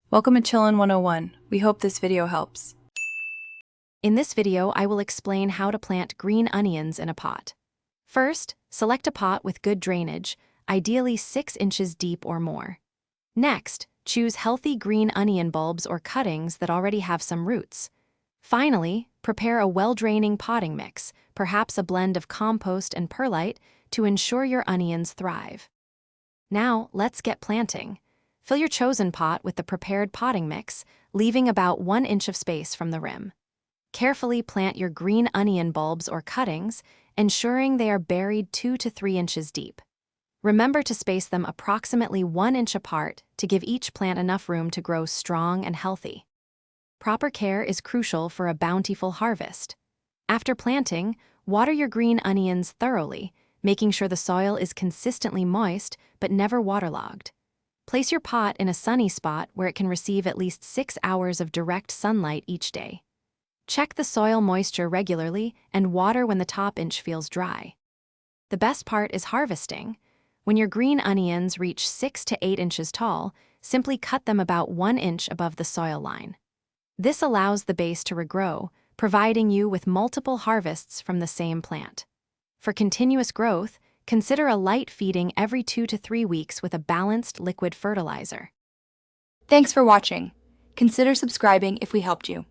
Welcome to Chillin' 101. We hope this video helps. In this video, I will explain how to plant green onions in a pot. First, select a pot with good drainage, ideally 6 inches deep or more. Next, choose healthy green onion bulbs or cuttings that already have some roots. Finally, prepare a well-draining potting mix, perhaps a blend of compost and perlite, to ensure your onions thrive. Now, let's get planting. Fill your chosen pot with the prepared potting mix, leaving about 1 inch of space from the rim. Carefully plant your green onion bulbs or cuttings, ensuring they are buried 2 to 3 inches deep. Remember to space them approximately 1 inch apart to give each plant enough room to grow strong and healthy. Proper care is crucial for a bountiful harvest. After planting, water your green onions thoroughly, making sure the soil is consistently moist but never waterlogged. Place your pot in a sunny spot where it can receive at least 6 hours of direct sunlight each day. Check the soil moisture regularly and water when the top inch feels dry. The best part is harvesting. When your green onions reach 6 to 8 inches tall, simply cut them about 1 inch above the soil line. This allows the base to regrow, providing you with multiple harvests from the same plant. For continuous growth, consider a light feeding every 2 to 3 weeks with a balanced liquid fertilizer. Thanks for watching. Consider subscribing if we helped you.